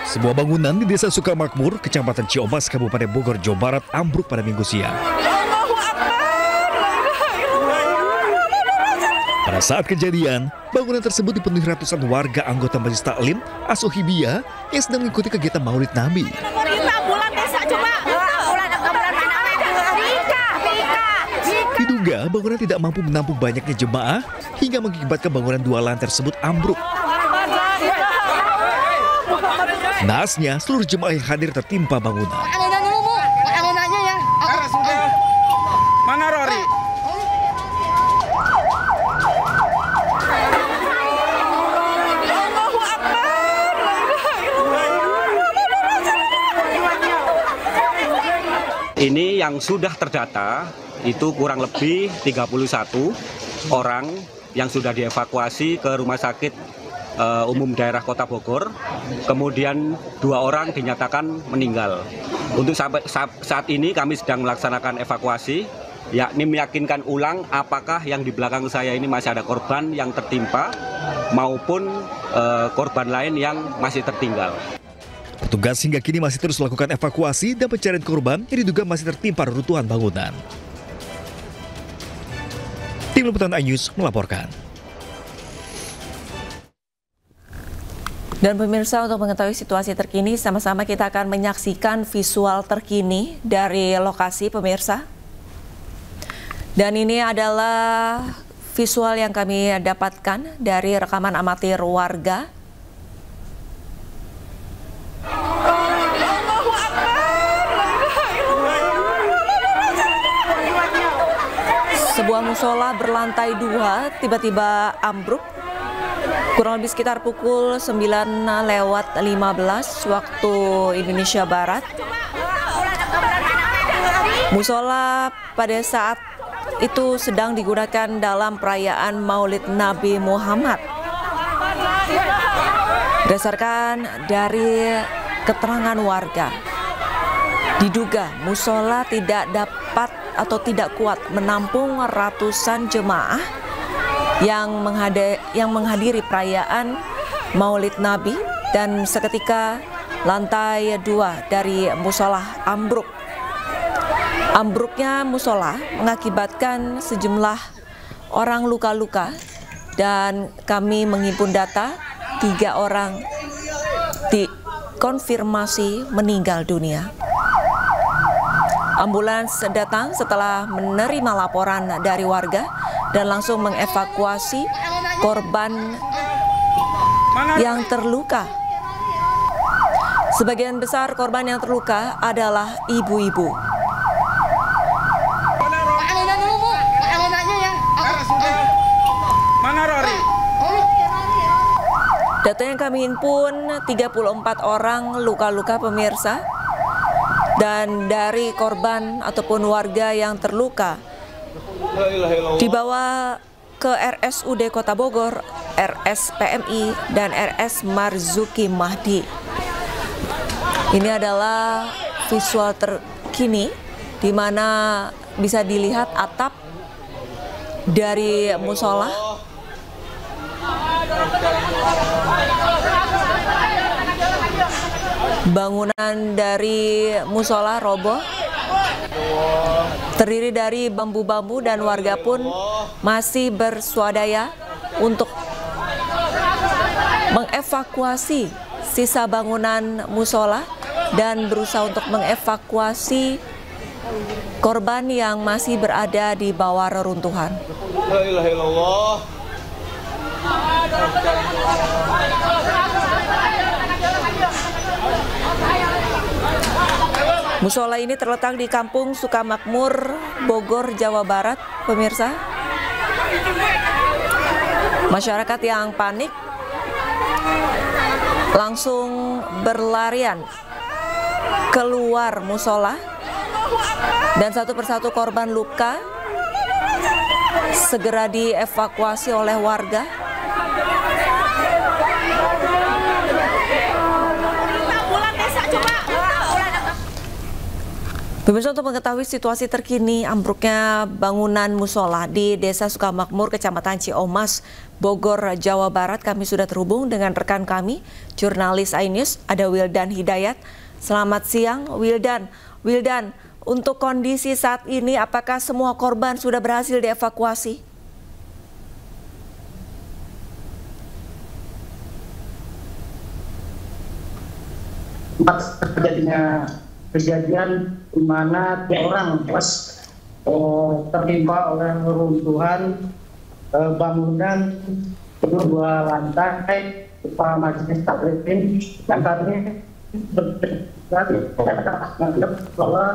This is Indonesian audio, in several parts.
Sebuah bangunan di Desa Sukamakmur, Kecamatan Ciamas, Kabupaten Bogor, Jawa Barat ambruk pada Minggu siang. Pada saat kejadian, bangunan tersebut dipenuhi ratusan warga anggota Majelis Taklim As-Sohibiyah yang sedang mengikuti kegiatan Maulid Nabi. Diduga bangunan tidak mampu menampung banyaknya jemaah hingga mengakibatkan bangunan dua lantai tersebut ambruk. Naasnya, seluruh jemaah yang hadir tertimpa bangunan. Mana Rory? Ini yang sudah terdata itu kurang lebih 31 orang yang sudah dievakuasi ke Rumah Sakit Umum Daerah Kota Bogor. Kemudian 2 orang dinyatakan meninggal. Untuk sampai saat ini kami sedang melaksanakan evakuasi, yakni meyakinkan ulang apakah yang di belakang saya ini masih ada korban yang tertimpa maupun korban lain yang masih tertinggal. Petugas hingga kini masih terus melakukan evakuasi dan pencarian korban yang diduga masih tertimpa reruntuhan bangunan. Tim Liputan iNews melaporkan. Dan pemirsa, untuk mengetahui situasi terkini, sama-sama kita akan menyaksikan visual terkini dari lokasi pemirsa. Dan ini adalah visual yang kami dapatkan dari rekaman amatir warga. Sebuah musola berlantai 2 tiba-tiba ambruk. Kurang lebih sekitar pukul 9:15 waktu Indonesia Barat. Musola pada saat itu sedang digunakan dalam perayaan Maulid Nabi Muhammad. Berdasarkan dari keterangan warga, diduga musola tidak dapat atau tidak kuat menampung ratusan jemaah yang menghadiri perayaan Maulid Nabi, dan seketika lantai 2 dari musola ambruk. Ambruknya musola mengakibatkan sejumlah orang luka-luka, dan kami menghimpun data 3 orang dikonfirmasi meninggal dunia. Ambulans datang setelah menerima laporan dari warga dan langsung mengevakuasi korban yang terluka. Sebagian besar korban yang terluka adalah ibu-ibu. Data yang kami himpun, 34 orang luka-luka pemirsa. Dan dari korban ataupun warga yang terluka dibawa ke RSUD Kota Bogor, RSPMI, dan RS Marzuki Mahdi. Ini adalah visual terkini di mana bisa dilihat atap dari musola. Bangunan dari musola roboh, terdiri dari bambu-bambu, dan warga pun masih berswadaya untuk mengevakuasi sisa bangunan musola dan berusaha untuk mengevakuasi korban yang masih berada di bawah reruntuhan. La ilaha illallah. Musola ini terletak di Kampung Sukamakmur, Bogor, Jawa Barat, pemirsa. Masyarakat yang panik langsung berlarian keluar musola, dan satu persatu korban luka segera dievakuasi oleh warga. Pemirsa, untuk mengetahui situasi terkini ambruknya bangunan musola di Desa Sukamakmur, Kecamatan Ciomas, Bogor, Jawa Barat, kami sudah terhubung dengan rekan kami, jurnalis iNews, ada Wildan Hidayat. Selamat siang, Wildan. Wildan, untuk kondisi saat ini, apakah semua korban sudah berhasil dievakuasi? Terjadinya kejadian di mana 3 orang tewas tertimpa oleh reruntuhan bangunan 2 lantai berupa majelis taklim yang kami menganggap bahwa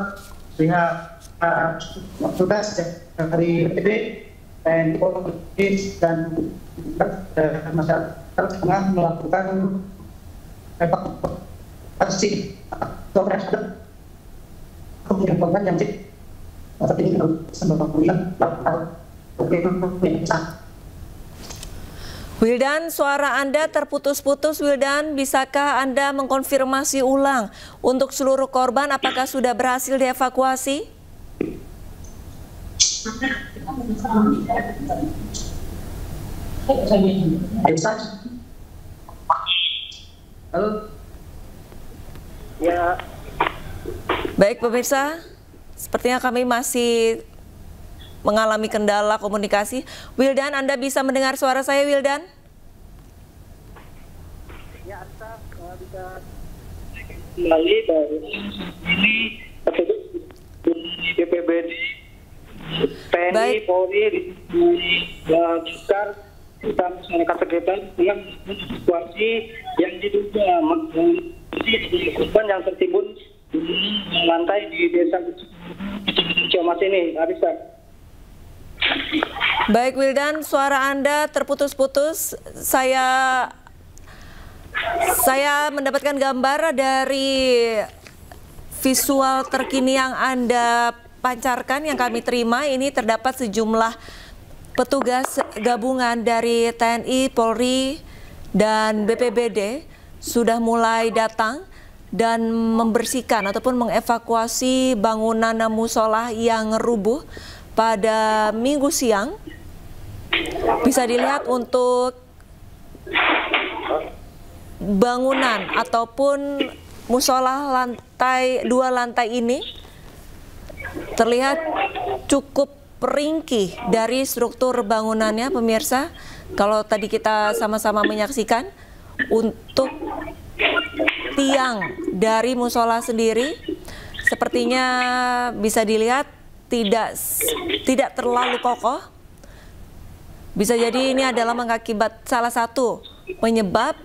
pihak petugas dari PD, TNI, Polri dan masyarakat tengah melakukan evakuasi kemudian korban yang Wildan, suara Anda terputus-putus. Wildan, bisakah Anda mengkonfirmasi ulang untuk seluruh korban apakah sudah berhasil dievakuasi? Halo. Ya. Baik pemirsa, sepertinya kami masih mengalami kendala komunikasi. Wildan, Anda bisa mendengar suara saya, Wildan? Ya, Anda bisa kembali dari ini BPBD, TNI, Polri, juga kita masyarakat sekitar dengan situasi yang diduga korban yang tertimbun di lantai di Desa Ciomas ini, Arisa. Baik Wildan, suara Anda terputus-putus. Saya mendapatkan gambar dari visual terkini yang Anda pancarkan, yang kami terima. Ini terdapat sejumlah petugas gabungan dari TNI, Polri, dan BPBD sudah mulai datang dan membersihkan ataupun mengevakuasi bangunan musola yang rubuh pada Minggu siang. Bisa dilihat untuk bangunan ataupun musola lantai 2 lantai ini terlihat cukup ringkih dari struktur bangunannya, pemirsa. Kalau tadi kita sama-sama menyaksikan, untuk tiang dari musola sendiri sepertinya bisa dilihat tidak terlalu kokoh. Bisa jadi ini adalah mengakibat salah satu penyebab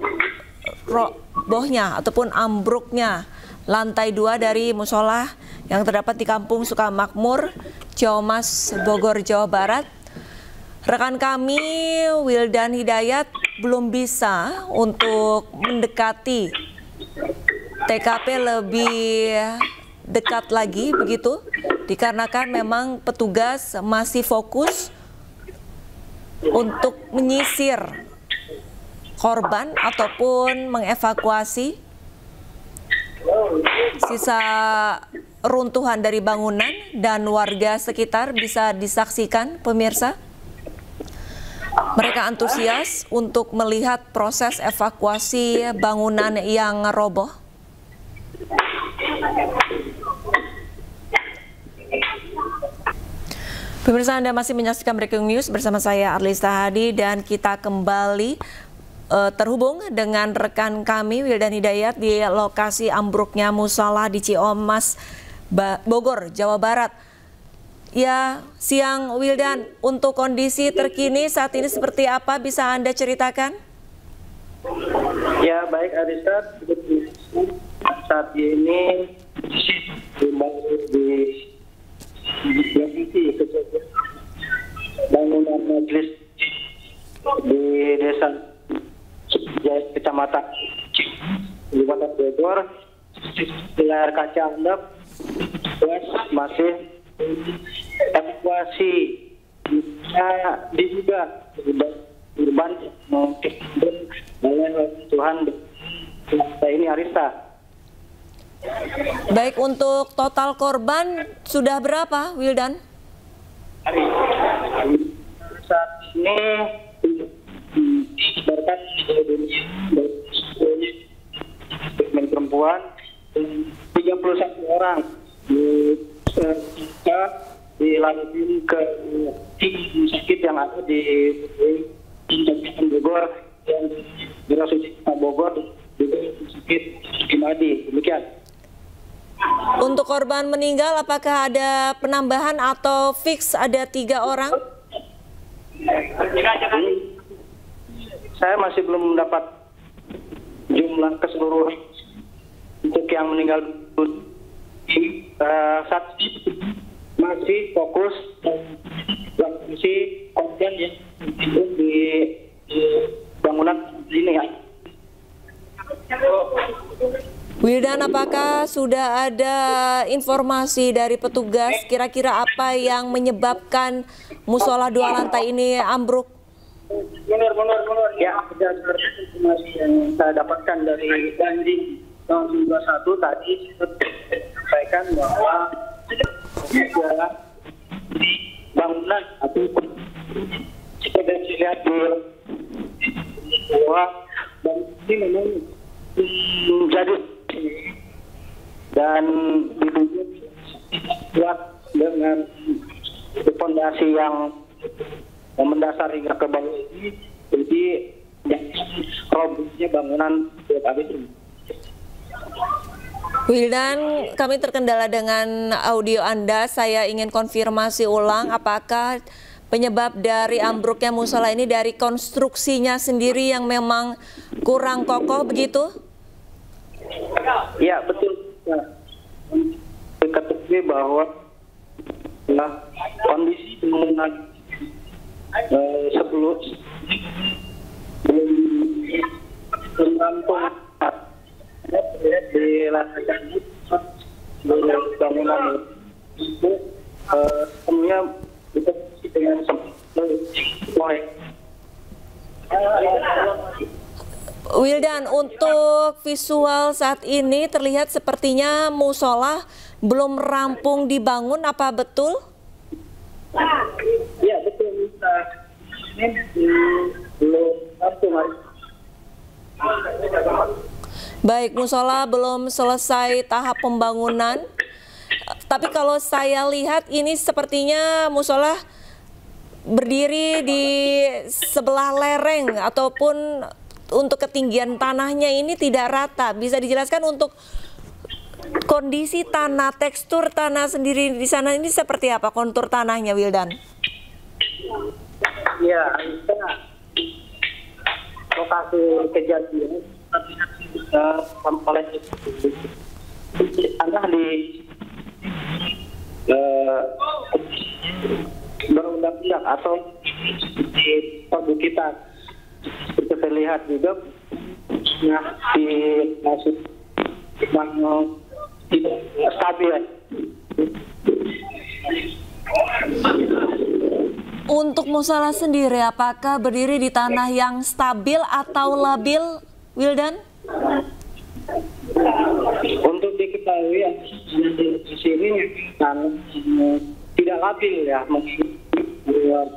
robohnya ataupun ambruknya lantai 2 dari musola yang terdapat di Kampung Sukamakmur, Ciomas, Bogor, Jawa Barat. Rekan kami Wildan Hidayat belum bisa untuk mendekati TKP lebih dekat lagi begitu, dikarenakan memang petugas masih fokus untuk menyisir korban ataupun mengevakuasi sisa runtuhan dari bangunan, dan warga sekitar bisa disaksikan pemirsa. Mereka antusias untuk melihat proses evakuasi bangunan yang roboh. Pemirsa, Anda masih menyaksikan Breaking News bersama saya Arlista Hadi, dan kita kembali terhubung dengan rekan kami Wildan Hidayat di lokasi ambruknya musola di Ciomas, Bogor, Jawa Barat. Ya, siang Wildan, untuk kondisi terkini saat ini seperti apa, bisa Anda ceritakan? Ya, baik Arisa, saat ini di bangunan majelis di Desa Kecamatan Kabupaten Bogor, layar kaca Anda masih evakuasi diduga korban oleh Tuhan ini, Arisa. Baik, untuk total korban sudah berapa, Wildan? Saat ini disebarkan di dunia segmen perempuan 31 orang kita dilanjutin ke rumah sakit yang ada di Kabupaten Bogor yang di Kota Bogor juga rumah sakit Imadi. Demikian. Untuk korban meninggal, apakah ada penambahan atau fix ada 3 orang? Saya masih belum mendapat jumlah keseluruhan untuk yang meninggal. Saat ini masih fokus kondisi korban yang timbul di bangunan ini ya. Wildan, apakah sudah ada informasi dari petugas kira-kira apa yang menyebabkan musola 2 lantai ini ambruk? Mundur. Ya, berdasarkan informasi yang saya dapatkan dari Dandim tahun 21 tadi sampaikan bahwa ada di bangunan atau jika dilihat di bahwa bangunan ini memang menjadi dan diduga kuat dengan fondasi yang mendasar hingga ke bawah ini, jadi robohnya bangunan itu. Wildan, kami terkendala dengan audio Anda. Saya ingin konfirmasi ulang apakah penyebab dari ambruknya musola ini dari konstruksinya sendiri yang memang kurang kokoh begitu? Ya, betul. Diketahui bahwa kondisi bangunan sebelum rampung di lantai bangunan itu semuanya dipenuhi dengan Wildan, untuk visual saat ini terlihat sepertinya musola belum rampung dibangun, apa betul? Ya, betul. Ini belum rampung. Baik, musola belum selesai tahap pembangunan. Tapi kalau saya lihat ini sepertinya musola berdiri di sebelah lereng ataupun untuk ketinggian tanahnya ini tidak rata. Bisa dijelaskan untuk kondisi tanah, tekstur tanah sendiri di sana ini seperti apa kontur tanahnya, Wildan? Ya, lokasi kejadian oleh tanah di berundang-undang atau di perbukitan. Seperti terlihat juga di masih tidak stabil. Untuk musola sendiri, apakah berdiri di tanah yang stabil atau labil, Wildan? Untuk diketahui di sini tanah tidak labil ya, mungkin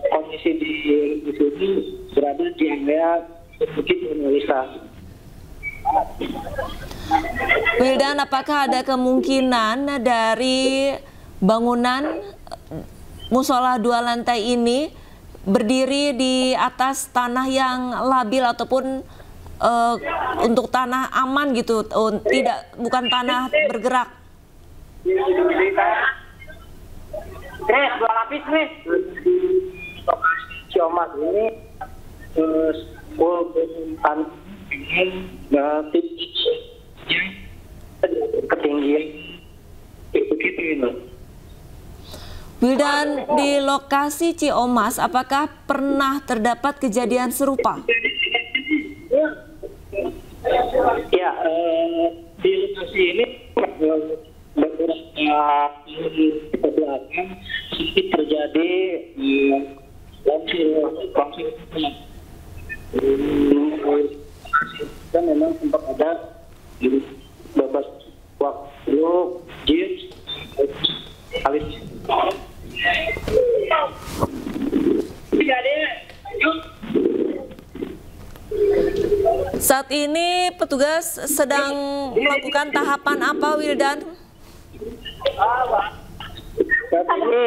kondisi di sini berada di area Bukit Indonesia. Wildan, apakah ada kemungkinan dari bangunan musola 2 lantai ini berdiri di atas tanah yang labil ataupun untuk tanah aman gitu, bukan tanah bergerak? Chris, 2 lapis nih. Lokasi Ciomas ini ketinggian begitu ini. Wildan, di lokasi Ciomas, apakah pernah terdapat kejadian serupa? Ya, di lokasi ini beberapa tahun belakang terjadi longsor dan memang sempat ada beberapa waktu Saat ini petugas sedang melakukan tahapan apa, Wildan? Saat ini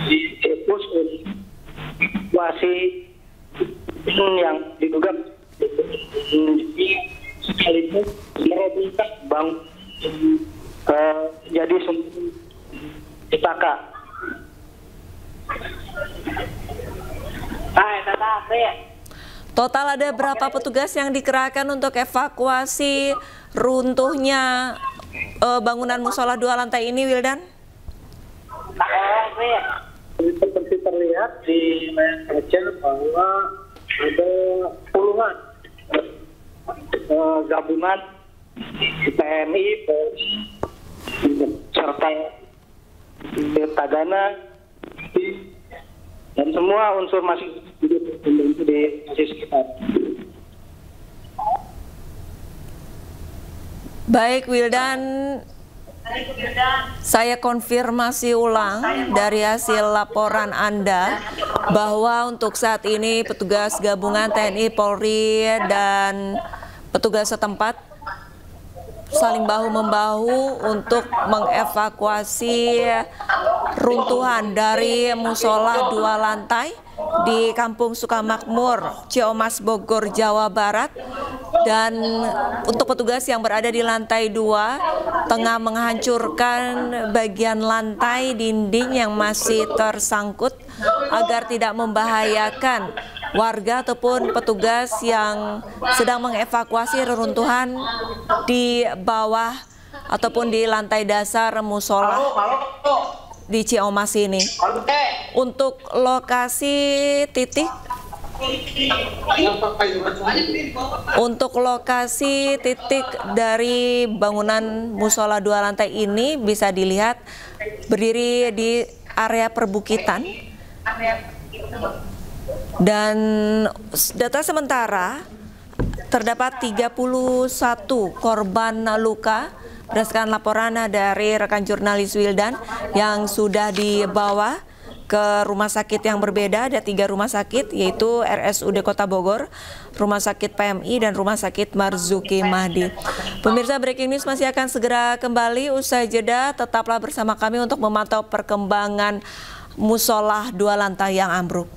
di fokus situasi yang diduga sekaligus merobohkan bank jadi sumber petaka. Total ada berapa petugas yang dikerahkan untuk evakuasi runtuhnya bangunan musola 2 lantai ini, Wildan? Seperti terlihat di layar kaca bahwa ada puluhan gabungan TNI, Polri, serta Tagana, dan semua unsur masih membantu di sekitar. Baik, Wildan, saya konfirmasi ulang dari hasil laporan Anda bahwa untuk saat ini petugas gabungan TNI, Polri, dan petugas setempat saling bahu-membahu untuk mengevakuasi runtuhan dari musola 2 lantai di Kampung Sukamakmur, Ciamas, Bogor, Jawa Barat. Dan untuk petugas yang berada di lantai 2 tengah menghancurkan bagian lantai dinding yang masih tersangkut agar tidak membahayakan warga ataupun petugas yang sedang mengevakuasi reruntuhan di bawah ataupun di lantai dasar musola di Ciamas ini. Untuk lokasi titik dari bangunan musola 2 lantai ini bisa dilihat berdiri di area perbukitan. Dan data sementara terdapat 31 korban luka berdasarkan laporan dari rekan jurnalis Wildan yang sudah dibawa ke rumah sakit yang berbeda. Ada 3 rumah sakit, yaitu RSUD Kota Bogor, Rumah Sakit PMI, dan Rumah Sakit Marzuki Mahdi. Pemirsa, Breaking News masih akan segera kembali usai jeda. Tetaplah bersama kami untuk memantau perkembangan musola 2 lantai yang ambruk.